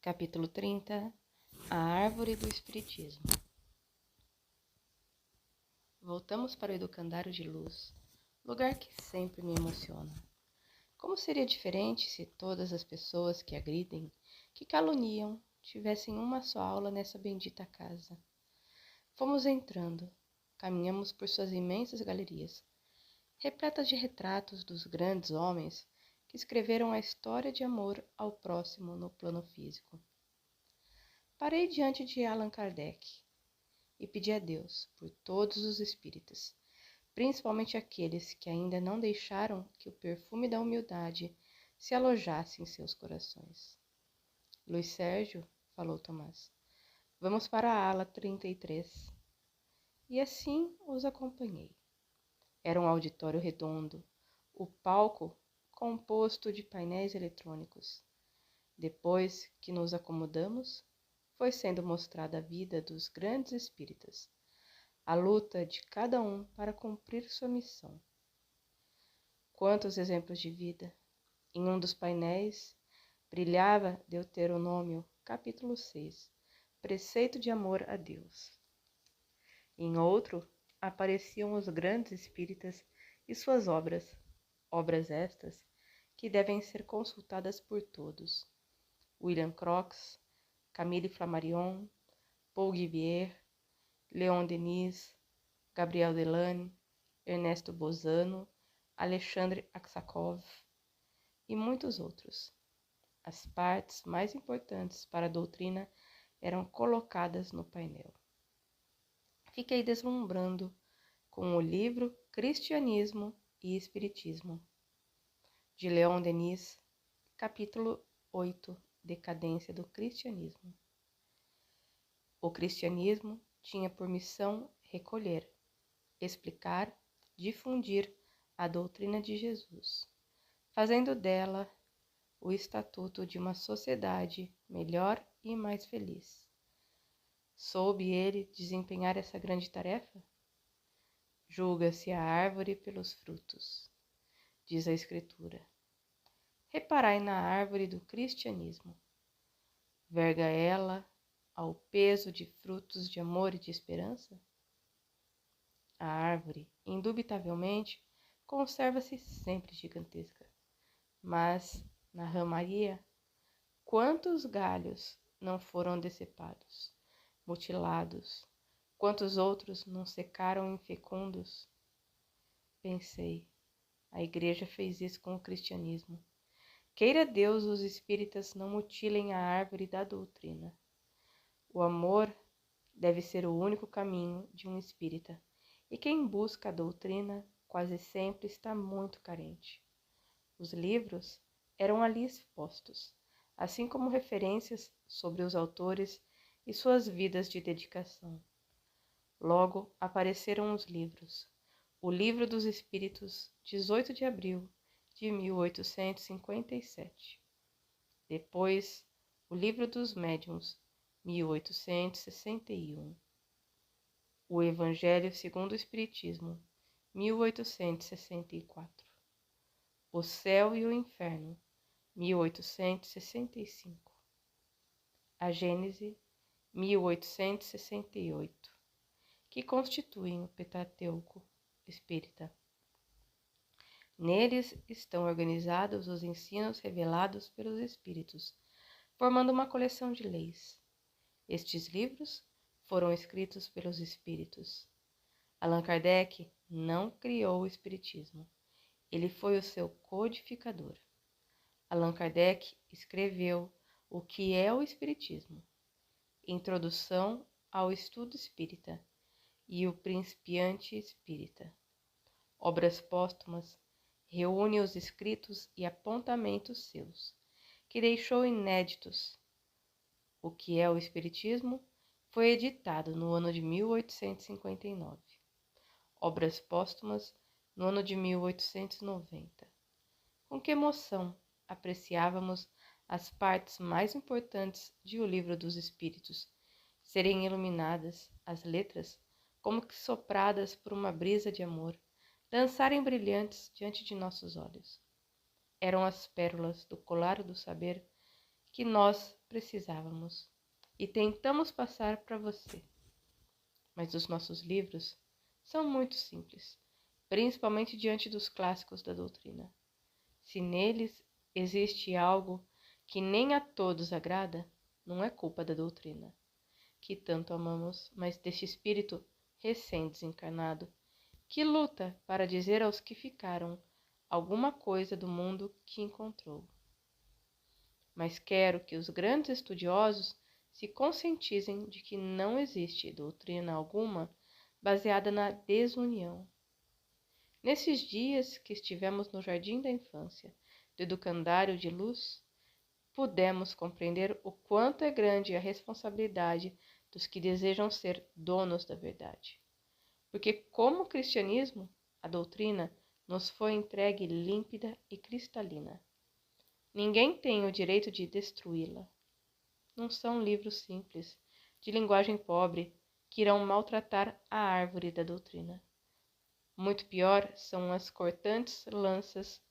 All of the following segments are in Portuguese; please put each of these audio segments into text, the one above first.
Capítulo 30 A Árvore do Espiritismo. Voltamos para o educandário de luz, lugar que sempre me emociona. Como seria diferente se todas as pessoas que agridem, que caluniam, tivessem uma só aula nessa bendita casa? Fomos entrando, caminhamos por suas imensas galerias, repletas de retratos dos grandes homens que escreveram a história de amor ao próximo no plano físico. Parei diante de Allan Kardec e pedi a Deus por todos os espíritas, principalmente aqueles que ainda não deixaram que o perfume da humildade se alojasse em seus corações. Luiz Sérgio, falou Tomás, vamos para a ala 33. E assim os acompanhei. Era um auditório redondo, o palco composto de painéis eletrônicos. Depois que nos acomodamos, foi sendo mostrada a vida dos grandes espíritas, a luta de cada um para cumprir sua missão. Quantos exemplos de vida! Em um dos painéis brilhava Deuteronômio, capítulo 6, preceito de amor a Deus. Em outro, apareciam os grandes espíritas e suas obras estas que devem ser consultadas por todos. William Crookes, Camille Flammarion, Paul Guivier, Leon Denis, Gabriel Delane, Ernesto Bozano, Alexandre Aksakov e muitos outros. As partes mais importantes para a doutrina eram colocadas no painel. Fiquei deslumbrando com o livro Cristianismo e Espiritismo, de Leon Denis, capítulo 8, Decadência do Cristianismo. O cristianismo tinha por missão recolher, explicar, difundir a doutrina de Jesus, fazendo dela o estatuto de uma sociedade melhor e mais feliz. Soube ele desempenhar essa grande tarefa? Julga-se a árvore pelos frutos, diz a Escritura. Reparai na árvore do cristianismo. Verga ela ao peso de frutos de amor e de esperança? A árvore, indubitavelmente, conserva-se sempre gigantesca, mas, na ramaria, quantos galhos não foram decepados, mutilados, quantos outros não secaram infecundos? Pensei, a Igreja fez isso com o cristianismo. Queira Deus os espíritas não mutilem a árvore da doutrina. O amor deve ser o único caminho de um espírita, e quem busca a doutrina quase sempre está muito carente. Os livros eram ali expostos, assim como referências sobre os autores e suas vidas de dedicação. Logo apareceram os livros. O Livro dos Espíritos, 18 de abril de 1857. Depois, o Livro dos Médiuns, 1861. O Evangelho segundo o Espiritismo, 1864. O Céu e o Inferno, 1865. A Gênese, 1868, que constituem o Pentateuco espírita. Neles estão organizados os ensinos revelados pelos Espíritos, formando uma coleção de leis. Estes livros foram escritos pelos Espíritos. Allan Kardec não criou o Espiritismo. Ele foi o seu codificador. Allan Kardec escreveu o que é o Espiritismo, Introdução ao Estudo Espírita e o Principiante Espírita. Obras póstumas reúne os escritos e apontamentos seus, que deixou inéditos. O que é o Espiritismo foi editado no ano de 1859. Obras póstumas no ano de 1890. Com que emoção apreciávamos as partes mais importantes de O Livro dos Espíritos serem iluminadas, as letras, como que sopradas por uma brisa de amor, dançarem brilhantes diante de nossos olhos. Eram as pérolas do colar do saber que nós precisávamos e tentamos passar para você. Mas os nossos livros são muito simples, principalmente diante dos clássicos da doutrina. Se neles existe algo que nem a todos agrada, não é culpa da doutrina, que tanto amamos, mas deste espírito recém-desencarnado, que luta para dizer aos que ficaram alguma coisa do mundo que encontrou. Mas quero que os grandes estudiosos se conscientizem de que não existe doutrina alguma baseada na desunião. Nesses dias que estivemos no jardim da infância do educandário de luz, pudemos compreender o quanto é grande a responsabilidade dos que desejam ser donos da verdade. Porque, como o cristianismo, a doutrina nos foi entregue límpida e cristalina. Ninguém tem o direito de destruí-la. Não são livros simples, de linguagem pobre, que irão maltratar a árvore da doutrina. Muito pior são as cortantes lanças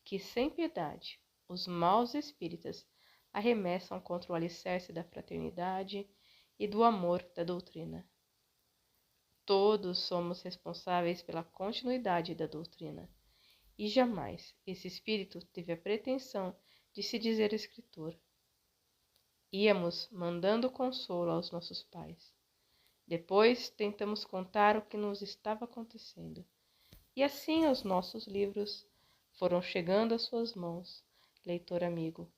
que, sem piedade, os maus espíritas arremessam contra o alicerce da fraternidade e do amor da doutrina. Todos somos responsáveis pela continuidade da doutrina, e jamais esse espírito teve a pretensão de se dizer escritor. Íamos mandando consolo aos nossos pais. Depois tentamos contar o que nos estava acontecendo, e assim os nossos livros foram chegando às suas mãos, leitor amigo.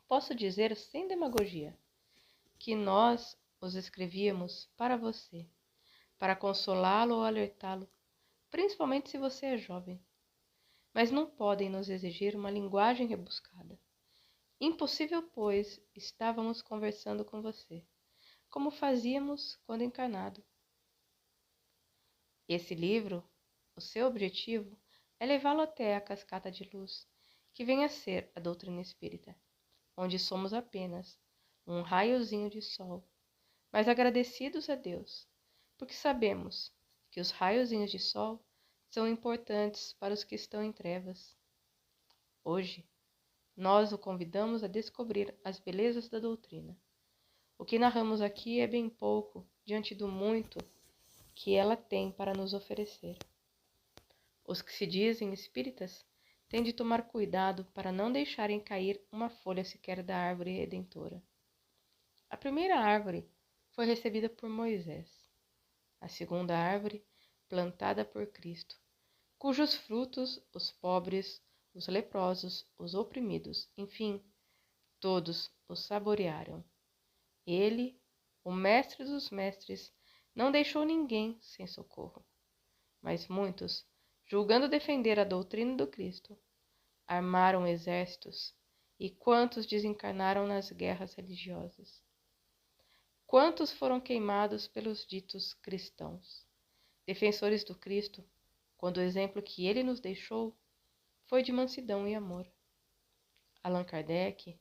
Posso dizer sem demagogia que nós os escrevíamos para você, para consolá-lo ou alertá-lo, principalmente se você é jovem. Mas não podem nos exigir uma linguagem rebuscada. Impossível, pois, estávamos conversando com você, como fazíamos quando encarnado. Esse livro, o seu objetivo é levá-lo até a cascata de luz, que vem a ser a doutrina espírita, onde somos apenas um raiozinho de sol, mas agradecidos a Deus, porque sabemos que os raiozinhos de sol são importantes para os que estão em trevas. Hoje, nós o convidamos a descobrir as belezas da doutrina. O que narramos aqui é bem pouco diante do muito que ela tem para nos oferecer. Os que se dizem espíritas têm de tomar cuidado para não deixarem cair uma folha sequer da árvore redentora. A primeira árvore foi recebida por Moisés. A segunda árvore, plantada por Cristo, cujos frutos os pobres, os leprosos, os oprimidos, enfim, todos os saborearam. Ele, o mestre dos mestres, não deixou ninguém sem socorro. Mas muitos, julgando defender a doutrina do Cristo, armaram exércitos, e quantos desencarnaram nas guerras religiosas? Quantos foram queimados pelos ditos cristãos, defensores do Cristo, quando o exemplo que ele nos deixou foi de mansidão e amor? Allan Kardec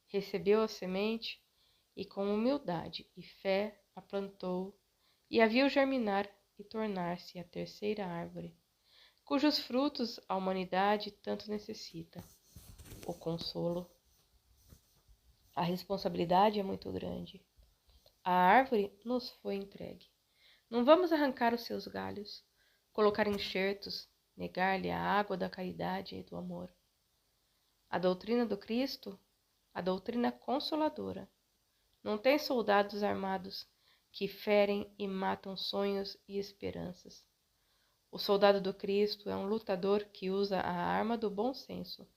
recebeu a semente e com humildade e fé a plantou e a viu germinar e tornar-se a terceira árvore, cujos frutos a humanidade tanto necessita. O consolo. A responsabilidade é muito grande. A árvore nos foi entregue. Não vamos arrancar os seus galhos, colocar enxertos, negar-lhe a água da caridade e do amor. A doutrina do Cristo, a doutrina consoladora, não tem soldados armados que ferem e matam sonhos e esperanças. O soldado do Cristo é um lutador que usa a arma do bom senso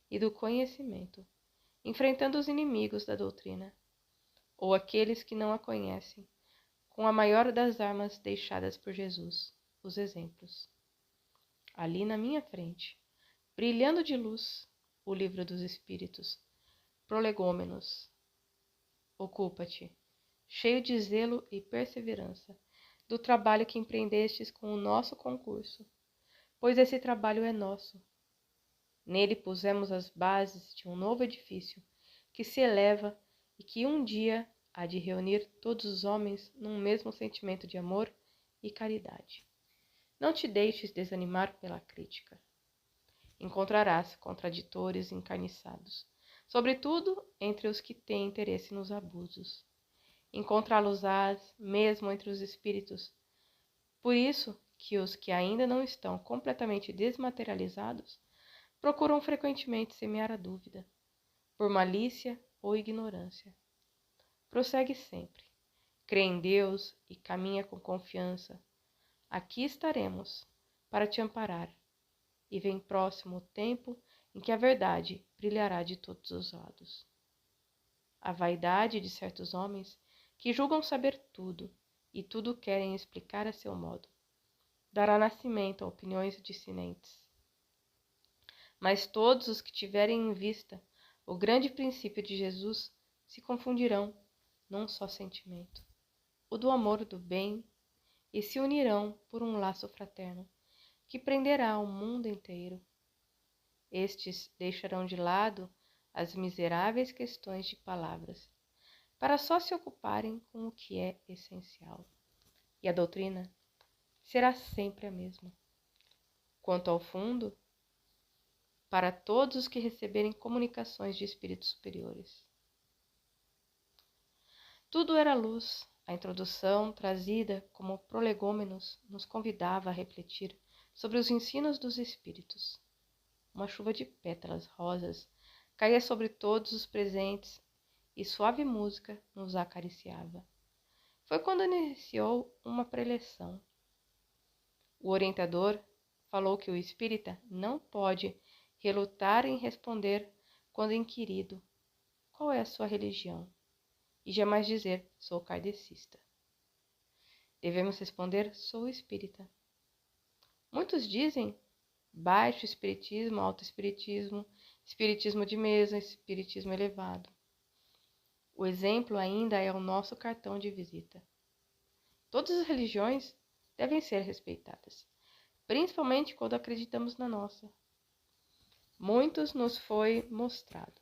e do conhecimento, enfrentando os inimigos da doutrina, ou aqueles que não a conhecem, com a maior das armas deixadas por Jesus, os exemplos. Ali na minha frente, brilhando de luz, o livro dos Espíritos, Prolegômenos. Ocupa-te, cheio de zelo e perseverança, do trabalho que empreendestes com o nosso concurso, pois esse trabalho é nosso. Nele pusemos as bases de um novo edifício que se eleva e que um dia há de reunir todos os homens num mesmo sentimento de amor e caridade. Não te deixes desanimar pela crítica. Encontrarás contraditores encarniçados, sobretudo entre os que têm interesse nos abusos. Encontrá-los-ás mesmo entre os espíritos. Por isso que os que ainda não estão completamente desmaterializados procuram frequentemente semear a dúvida, por malícia ou ignorância. Prossegue sempre. Crê em Deus e caminha com confiança. Aqui estaremos para te amparar, e vem próximo o tempo em que a verdade brilhará de todos os lados. A vaidade de certos homens que julgam saber tudo e tudo querem explicar a seu modo dará nascimento a opiniões dissidentes. Mas todos os que tiverem em vista o grande princípio de Jesus se confundirão num só sentimento, o do amor do bem, e se unirão por um laço fraterno que prenderá o mundo inteiro. Estes deixarão de lado as miseráveis questões de palavras, para só se ocuparem com o que é essencial. E a doutrina será sempre a mesma. Quanto ao fundo, para todos os que receberem comunicações de espíritos superiores. Tudo era luz. A introdução, trazida como prolegômenos, nos convidava a refletir sobre os ensinos dos espíritos. Uma chuva de pétalas rosas caía sobre todos os presentes e suave música nos acariciava. Foi quando iniciou uma preleção. O orientador falou que o espírita não pode relutar em responder quando inquirido qual é a sua religião, e jamais dizer sou kardecista. Devemos responder sou espírita. Muitos dizem baixo espiritismo, alto espiritismo, espiritismo de mesa, espiritismo elevado. O exemplo ainda é o nosso cartão de visita. Todas as religiões devem ser respeitadas, principalmente quando acreditamos na nossa. Muitos nos foi mostrado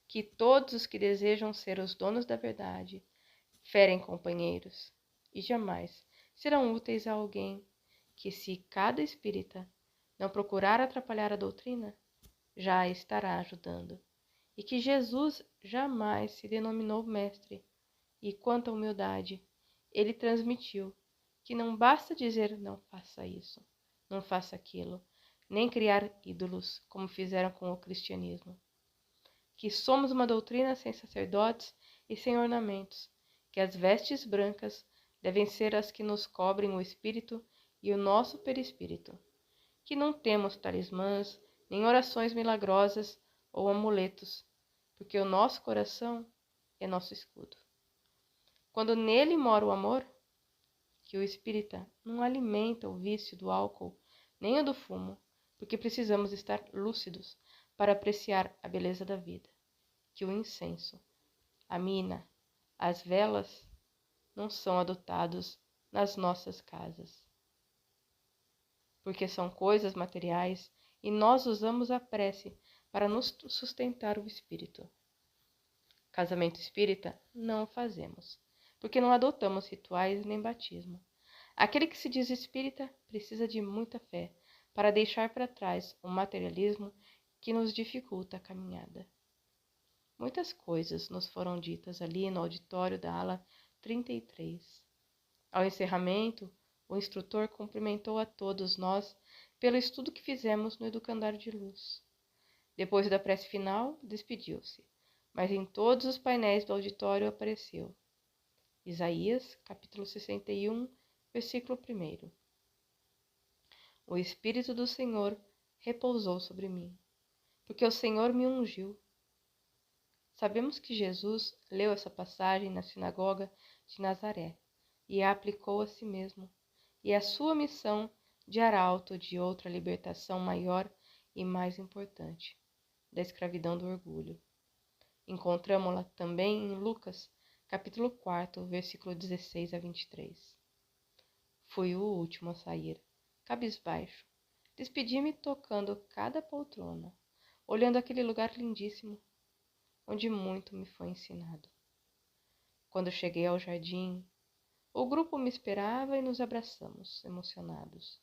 que todos os que desejam ser os donos da verdade ferem companheiros e jamais serão úteis a alguém que, se cada espírita não procurar atrapalhar a doutrina, já a estará ajudando, e que Jesus jamais se denominou mestre, e quanto à humildade, ele transmitiu que não basta dizer não faça isso, não faça aquilo, nem criar ídolos, como fizeram com o cristianismo. Que somos uma doutrina sem sacerdotes e sem ornamentos, que as vestes brancas devem ser as que nos cobrem o espírito e o nosso perispírito, que não temos talismãs, nem orações milagrosas ou amuletos, porque o nosso coração é nosso escudo. Quando nele mora o amor, que o espírita não alimenta o vício do álcool, nem o do fumo, porque precisamos estar lúcidos para apreciar a beleza da vida, que o incenso, a mina, as velas não são adotados nas nossas casas, porque são coisas materiais e nós usamos a prece para nos sustentar o espírito. Casamento espírita não o fazemos, porque não adotamos rituais nem batismo. Aquele que se diz espírita precisa de muita fé para deixar para trás o materialismo que nos dificulta a caminhada. Muitas coisas nos foram ditas ali no auditório da ala 33. Ao encerramento, o instrutor cumprimentou a todos nós pelo estudo que fizemos no Educandário de Luz. Depois da prece final, despediu-se, mas em todos os painéis do auditório apareceu Isaías, capítulo 61, versículo 1. O Espírito do Senhor repousou sobre mim, porque o Senhor me ungiu. Sabemos que Jesus leu essa passagem na sinagoga de Nazaré e a aplicou a si mesmo, e a sua missão de arauto de outra libertação maior e mais importante, da escravidão do orgulho. Encontramo-la também em Lucas, capítulo 4, versículo 16 a 23. Fui o último a sair, cabisbaixo. Despedi-me tocando cada poltrona, olhando aquele lugar lindíssimo, onde muito me foi ensinado. Quando cheguei ao jardim, o grupo me esperava e nos abraçamos, emocionados.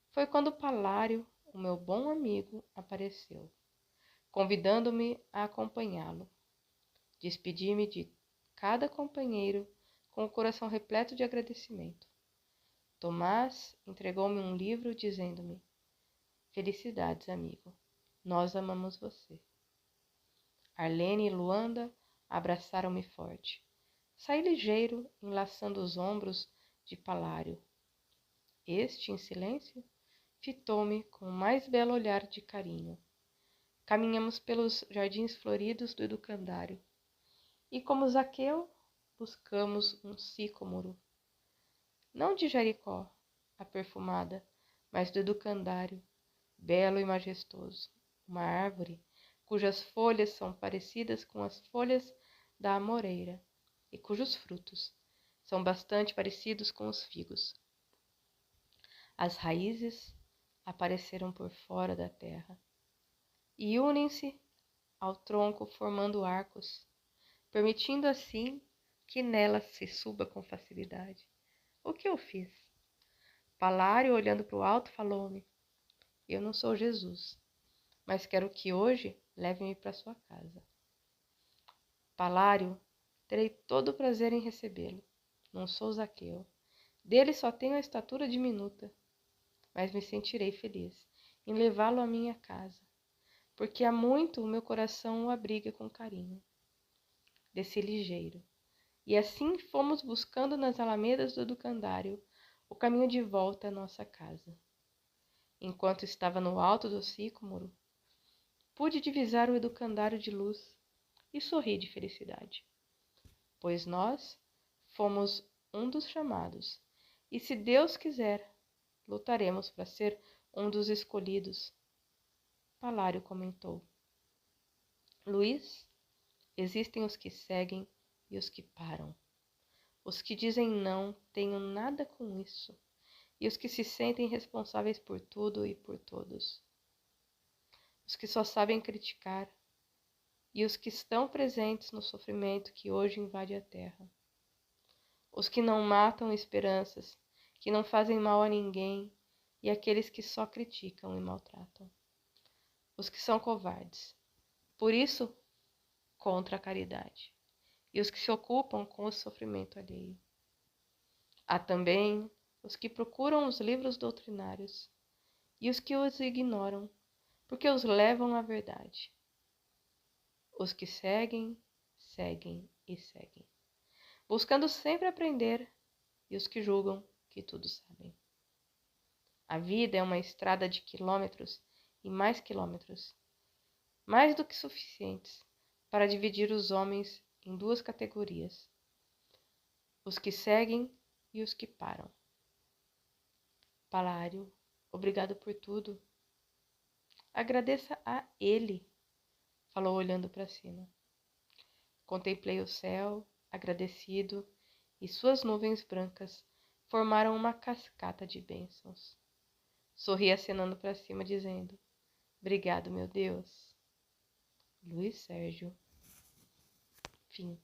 Foi quando Palário, o meu bom amigo, apareceu. convidando-me a acompanhá-lo. Despedi-me de cada companheiro com o coração repleto de agradecimento. Tomás entregou-me um livro, dizendo-me: Felicidades, amigo. Nós amamos você. Arlene e Luanda abraçaram-me forte. Saí ligeiro, enlaçando os ombros de Palário. Este, em silêncio, fitou-me com o mais belo olhar de carinho. Caminhamos pelos jardins floridos do educandário e, como Zaqueu, buscamos um sicômoro. Não de Jericó, a perfumada, mas do educandário, belo e majestoso. Uma árvore cujas folhas são parecidas com as folhas da amoreira e cujos frutos são bastante parecidos com os figos. As raízes apareceram por fora da terra e unem-se ao tronco formando arcos, permitindo assim que nela se suba com facilidade. O que eu fiz? Palário, olhando para o alto, falou-me: Eu não sou Jesus, mas quero que hoje leve-me para sua casa. Palário, terei todo o prazer em recebê-lo. Não sou Zaqueu. Dele só tenho a estatura diminuta, mas me sentirei feliz em levá-lo à minha casa, porque há muito o meu coração o abriga com carinho. Desci ligeiro, e assim fomos buscando nas alamedas do educandário o caminho de volta à nossa casa. Enquanto estava no alto do sicômoro, pude divisar o educandário de luz e sorri de felicidade, pois nós fomos um dos chamados, e se Deus quiser, lutaremos para ser um dos escolhidos. Palário comentou: Luiz, existem os que seguem e os que param. Os que dizem não tenho nada com isso, e os que se sentem responsáveis por tudo e por todos. Os que só sabem criticar, e os que estão presentes no sofrimento que hoje invade a terra. Os que não matam esperanças, que não fazem mal a ninguém, e aqueles que só criticam e maltratam. Os que são covardes, por isso contra a caridade, e os que se ocupam com o sofrimento alheio. Há também os que procuram os livros doutrinários, e os que os ignoram, porque os levam à verdade. Os que seguem, seguem e seguem, buscando sempre aprender, e os que julgam que tudo sabem. A vida é uma estrada de quilômetros e mais quilômetros, mais do que suficientes para dividir os homens em duas categorias: os que seguem e os que param. Palário, obrigado por tudo. Agradeça a ele, falou olhando para cima. Contemplei o céu, agradecido, e suas nuvens brancas formaram uma cascata de bênçãos. Sorri acenando para cima, dizendo: Obrigado, meu Deus. Luiz Sérgio. Fim.